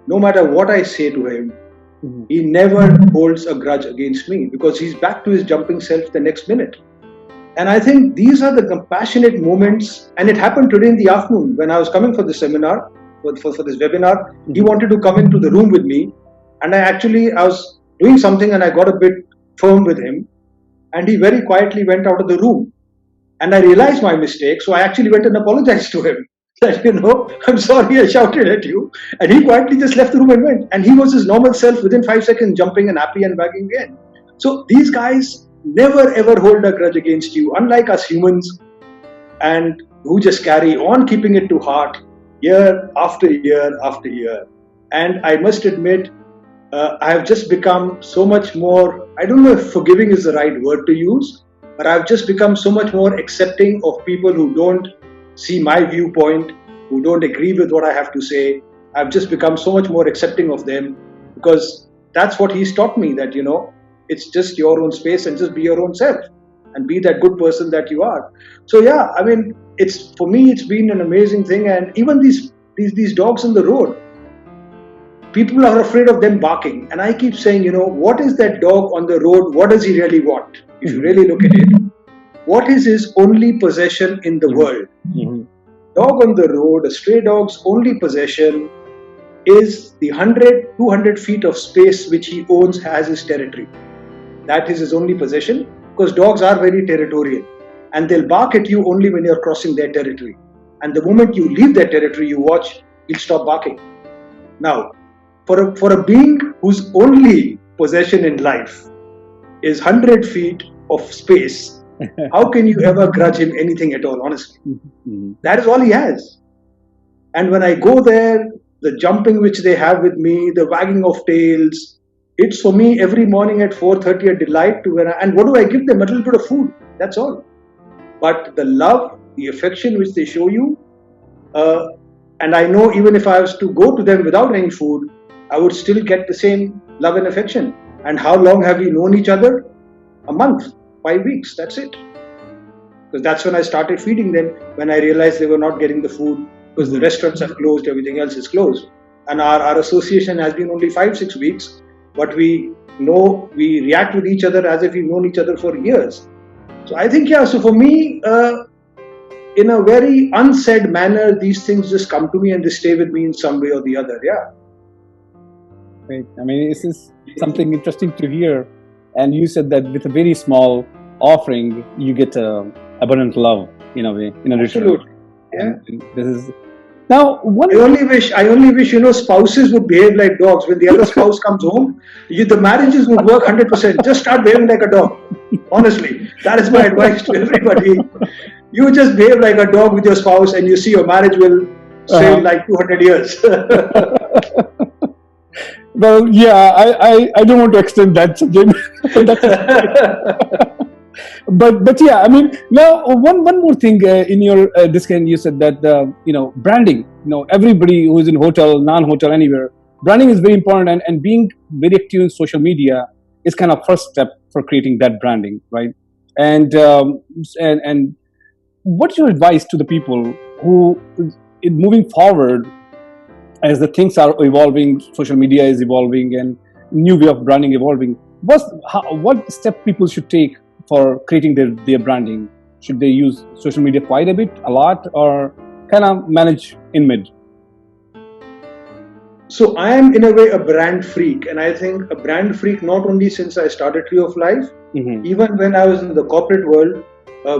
no matter what I say to him, he never holds a grudge against me, because he's back to his jumping self the next minute. And I think these are the compassionate moments. And it happened today in the afternoon when I was coming for this seminar, for this webinar. He wanted to come into the room with me. And I was doing something and I got a bit firm with him. And he very quietly went out of the room. And I realized my mistake, so I actually went and apologized to him. That, I'm sorry I shouted at you. And he quietly just left the room and went. And he was his normal self within 5 seconds, jumping and happy and wagging again. So these guys never ever hold a grudge against you, unlike us humans, and who just carry on keeping it to heart year after year after year. And I must admit, I have just become so much more, I don't know if forgiving is the right word to use, but I've just become so much more accepting of people who don't see my viewpoint, who don't agree with what I have to say. I've just become so much more accepting of them, because that's what he's taught me, that, it's just your own space and just be your own self and be that good person that you are. So yeah, I mean, for me, it's been an amazing thing. And even these dogs on the road, people are afraid of them barking. And I keep saying, what is that dog on the road? What does he really want? If you really look at it, what is his only possession in the world? Mm-hmm. Dog on the road, a stray dog's only possession is the 100, 200 feet of space which he owns as his territory. That is his only possession, because dogs are very territorial. And they'll bark at you only when you're crossing their territory. And the moment you leave their territory, you watch, he'll stop barking. Now, for a being whose only possession in life is 100 feet of space, how can you ever grudge him anything at all, honestly? Mm-hmm. That is all he has. And when I go there, the jumping which they have with me, the wagging of tails, it's for me every morning at 4:30 a delight to and what do I give them? A little bit of food, that's all. But the love, the affection which they show you, and I know even if I was to go to them without any food, I would still get the same love and affection. And how long have we known each other? A month, 5 weeks, that's it. Because that's when I started feeding them, when I realized they were not getting the food, because the restaurants have closed, everything else is closed. And our association has been only 5-6 weeks, but we react with each other as if we've known each other for years. So I think, so for me, in a very unsaid manner, these things just come to me and they stay with me in some way or the other, Right. I mean, this is something interesting to hear. And you said that with a very small offering, you get abundant love in a way, in a return. Absolutely. Yeah. And this is now one. I only wish spouses would behave like dogs. When the other spouse comes home, the marriages would work 100%. Just start behaving like a dog. Honestly, that is my advice to everybody. You just behave like a dog with your spouse, and you see your marriage will sail like 200 years. Well, yeah, I don't want to extend that subject. But yeah, I mean, now one more thing in your discussion, you said that branding. Everybody who is in hotel, non-hotel, anywhere, branding is very important, and being very active in social media is kind of first step for creating that branding, right? And what's your advice to the people who, in moving forward, as the things are evolving, social media is evolving, and new way of branding evolving, what step people should take for creating their branding? Should they use social media quite a bit, a lot, or kind of manage in mid? So I am in a way a brand freak, and I think a brand freak not only since I started Tree of Life, even when I was in the corporate world,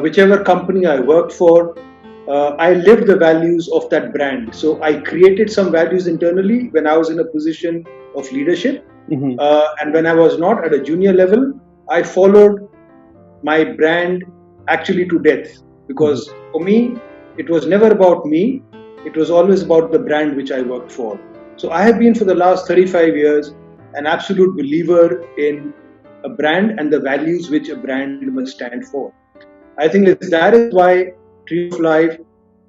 whichever company I worked for, I lived the values of that brand. So I created some values internally when I was in a position of leadership. And when I was not at a junior level, I followed my brand actually to death. Because for me, it was never about me. It was always about the brand which I worked for. So I have been for the last 35 years an absolute believer in a brand and the values which a brand must stand for. I think that is why Tree of Life,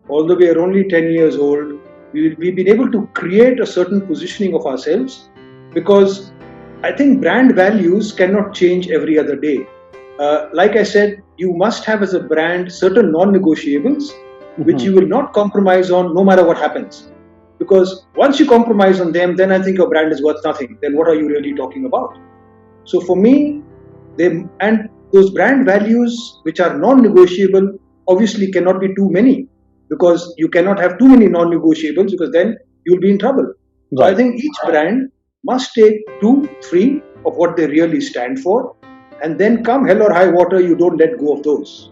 although we are only 10 years old, we've been able to create a certain positioning of ourselves, because I think brand values cannot change every other day. Like I said, you must have as a brand certain non-negotiables which you will not compromise on no matter what happens. Because once you compromise on them, then I think your brand is worth nothing. Then what are you really talking about? So for me, those brand values which are non-negotiable obviously cannot be too many, because you cannot have too many non-negotiables, because then you'll be in trouble. So I think each brand must take 2-3 of what they really stand for, and then come hell or high water, you don't let go of those.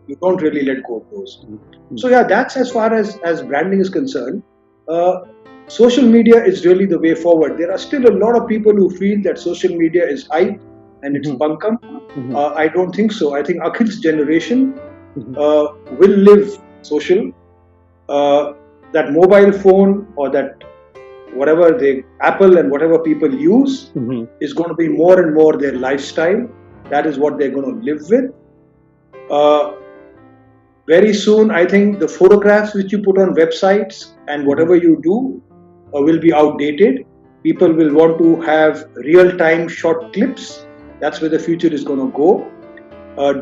You don't really let go of those. So yeah, that's as far as branding is concerned. Social media is really the way forward. There are still a lot of people who feel that social media is hype and it's bunkum. I don't think so. I think Akhil's generation will live social. That mobile phone or that whatever the Apple and whatever people use is going to be more and more their lifestyle. That is what they're going to live with. Very soon, I think the photographs which you put on websites and whatever you do will be outdated. People will want to have real-time short clips. That's where the future is going to go.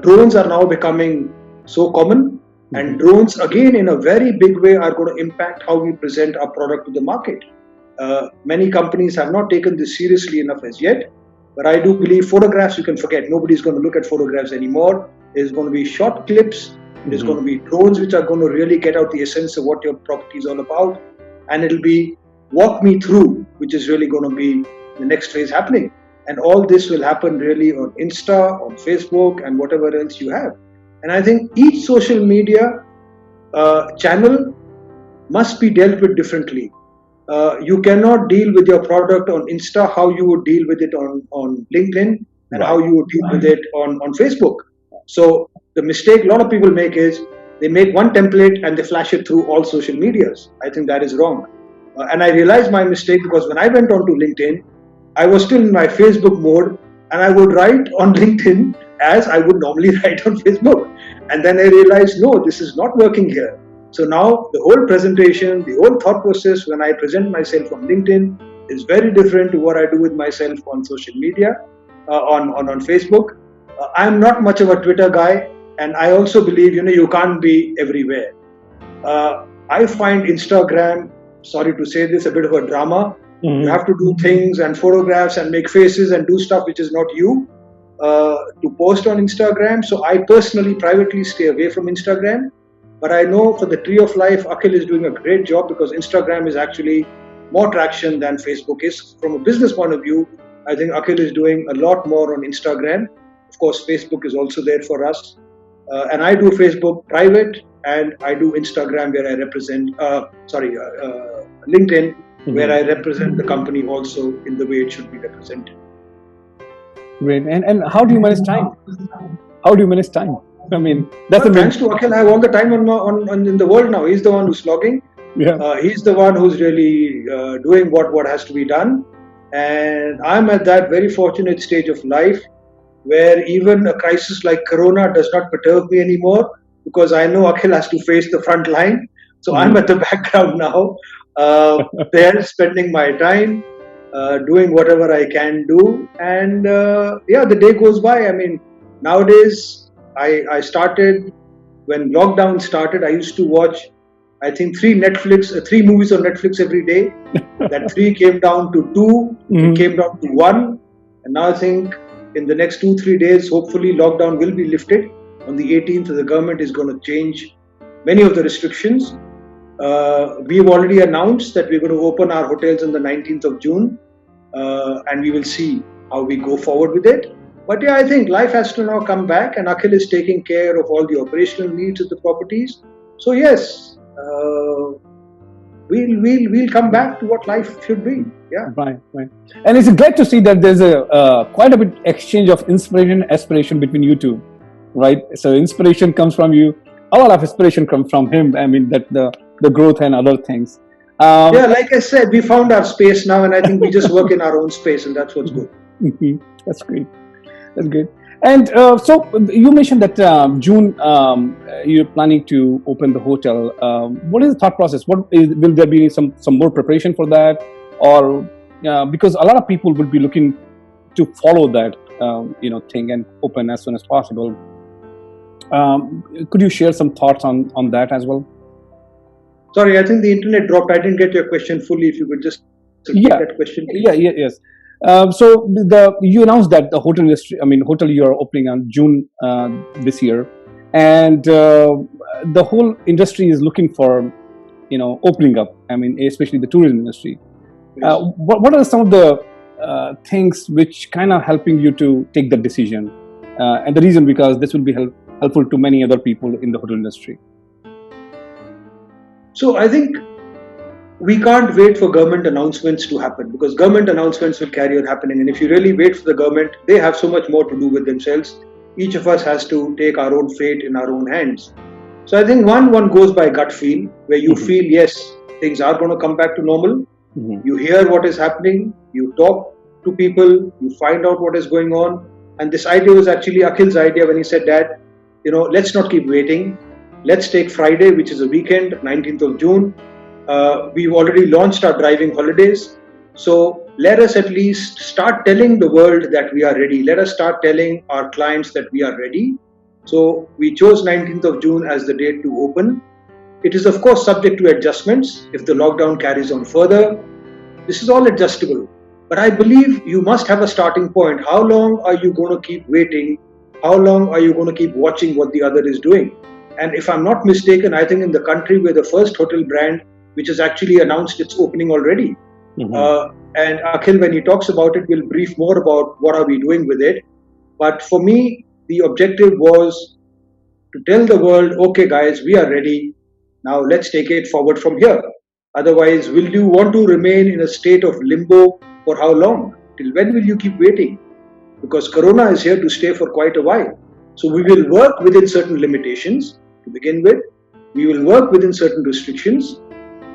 Drones are now becoming so common, and drones again in a very big way are going to impact how we present our product to the market. Many companies have not taken this seriously enough as yet, but I do believe photographs you can forget. Nobody's going to look at photographs anymore. There's going to be short clips. There's going to be drones which are going to really get out the essence of what your property is all about, and it'll be walk me through, which is really going to be the next phase happening. And all this will happen really on Insta, on Facebook, and whatever else you have. And I think each social media channel must be dealt with differently. You cannot deal with your product on Insta how you would deal with it on LinkedIn and how you would deal with it on Facebook. So the mistake a lot of people make is they make one template and they flash it through all social medias. I think that is wrong. And I realized my mistake because when I went on to LinkedIn, I was still in my Facebook mode and I would write on LinkedIn as I would normally write on Facebook. And then I realized, no, this is not working here. So now the whole presentation, the whole thought process when I present myself on LinkedIn is very different to what I do with myself on social media, on Facebook. I'm not much of a Twitter guy, and I also believe, you can't be everywhere. I find Instagram, sorry to say this, a bit of a drama. You have to do things and photographs and make faces and do stuff which is not you to post on Instagram. So I personally, privately stay away from Instagram. But I know for the Tree of Life, Akhil is doing a great job because Instagram is actually more traction than Facebook is. From a business point of view, I think Akhil is doing a lot more on Instagram. Of course, Facebook is also there for us. And I do Facebook private and I do Instagram where I represent, LinkedIn, where I represent the company also in the way it should be represented. Great. And how do you manage time? How do you manage time? I mean, that's thanks to Akhil, I have all the time on in the world now. He's the one who's slogging. Yeah. He's the one who's really doing what has to be done. And I'm at that very fortunate stage of life where even a crisis like Corona does not perturb me anymore because I know Akhil has to face the front line. So I'm at the background now, there spending my time, doing whatever I can do. And the day goes by. I mean, nowadays, I started, when lockdown started, I used to watch, I think, 3 movies on Netflix every day. That 3 came down to 2, it came down to 1. And now I think in the next 2-3 days, hopefully lockdown will be lifted. On the 18th, the government is going to change many of the restrictions. We've already announced that we're going to open our hotels on the 19th of June. And we will see how we go forward with it. But yeah, I think life has to now come back and Akhil is taking care of all the operational needs of the properties. So yes, we'll come back to what life should be. Yeah. Right. And it's great to see that there's a quite a bit exchange of inspiration, aspiration between you two, right? So inspiration comes from you. A lot of inspiration comes from him. I mean, that the growth and other things. Like I said, we found our space now, and I think we just work in our own space, and that's what's good. That's great. That's good. And so you mentioned that June you're planning to open the hotel. What is the thought process? Will there be some more preparation for that, or because a lot of people will be looking to follow that thing and open as soon as possible. Could you share some thoughts on that as well? Sorry, I think the internet dropped. I didn't get your question fully. If you could just repeat that question, please. Yes. So you announced that the hotel industry, hotel you are opening on June this year, and the whole industry is looking for, opening up. Especially the tourism industry. Yes. What are some of the things which kind of helping you to take that decision? And the reason because this will be helpful to many other people in the hotel industry? So I think we can't wait for government announcements to happen, because government announcements will carry on happening. And if you really wait for the government, they have so much more to do with themselves. Each of us has to take our own fate in our own hands. So I think one goes by gut feel, where you feel, yes, things are going to come back to normal. You hear what is happening, you talk to people, you find out what is going on. And this idea was actually Akhil's idea when he said, Dad, let's not keep waiting. Let's take Friday, which is a weekend, 19th of June. We've already launched our driving holidays. So let us at least start telling the world that we are ready. Let us start telling our clients that we are ready. So we chose 19th of June as the date to open. It is, of course, subject to adjustments if the lockdown carries on further. This is all adjustable. But I believe you must have a starting point. How long are you going to keep waiting? How long are you going to keep watching what the other is doing? And if I'm not mistaken, I think in the country we're the first hotel brand which has actually announced its opening already. And Akhil, when he talks about it, will brief more about what are we doing with it. But for me, the objective was to tell the world, okay guys, we are ready. Now let's take it forward from here. Otherwise, will you want to remain in a state of limbo for how long? Till when will you keep waiting? Because Corona is here to stay for quite a while. So we will work within certain limitations to begin with. We will work within certain restrictions.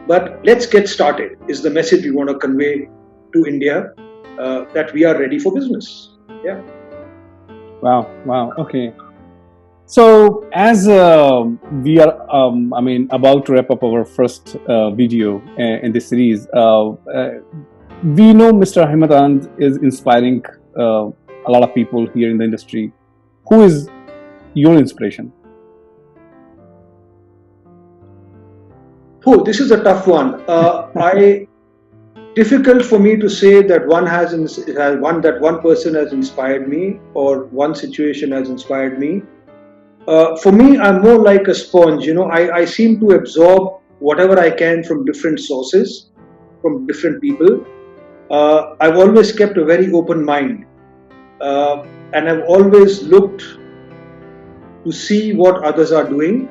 But let's get started is the message we want to convey to India, that we are ready for business. Yeah. Wow. Okay. So as we are, about to wrap up our first video in this series, we know Mr. Himmat Anand is inspiring a lot of people here in the industry. Who is your inspiration? Oh, this is a tough one. Difficult for me to say that one person has inspired me or one situation has inspired me. For me, I'm more like a sponge. I seem to absorb whatever I can from different sources, from different people. I've always kept a very open mind, and I've always looked to see what others are doing,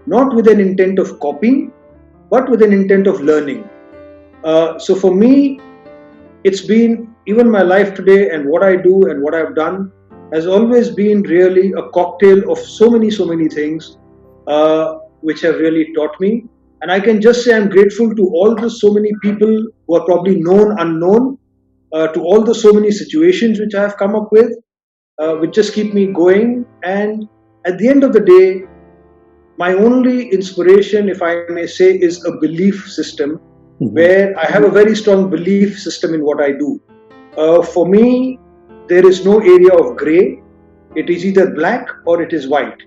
not with an intent of copying, but with an intent of learning. So for me, it's been, even my life today and what I do and what I've done has always been really a cocktail of so many things which have really taught me. And I can just say I'm grateful to all the so many people who are probably known, unknown, to all the so many situations which I have come up with, which just keep me going. And at the end of the day, my only inspiration, if I may say, is a belief system, where I have a very strong belief system in what I do. For me, there is no area of grey. It is either black or it is white.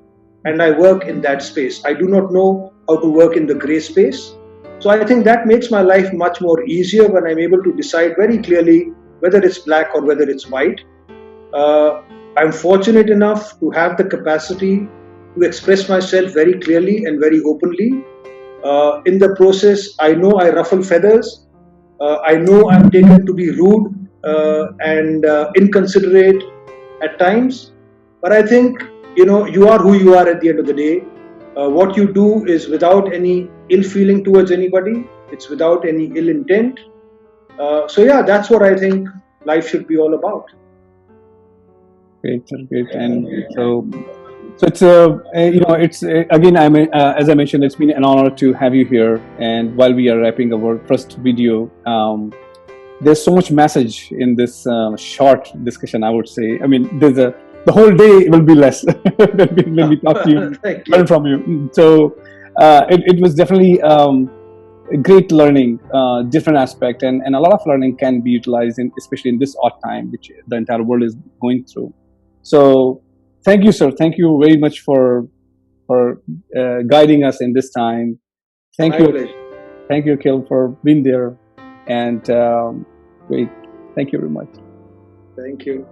And I work in that space. I do not know how to work in the grey space. So I think that makes my life much more easier when I'm able to decide very clearly whether it's black or whether it's white. I'm fortunate enough to have the capacity to express myself very clearly and very openly. In the process, I know I ruffle feathers. I know I'm taken to be rude and inconsiderate at times. But I think, you are who you are at the end of the day. What you do is without any ill feeling towards anybody. It's without any ill intent. So yeah, that's what I think life should be all about. Great. And so it's again, as I mentioned, it's been an honor to have you here. And while we are wrapping our first video, there's so much message in this short discussion, I would say. I mean, the whole day will be less when we talk to you, learn from you. So it was definitely great learning, different aspect, and a lot of learning can be utilized especially in this odd time which the entire world is going through. So thank you, sir. Thank you very much for guiding us in this time. Thank you, Akhil, for being there. And great. Thank you very much. Thank you.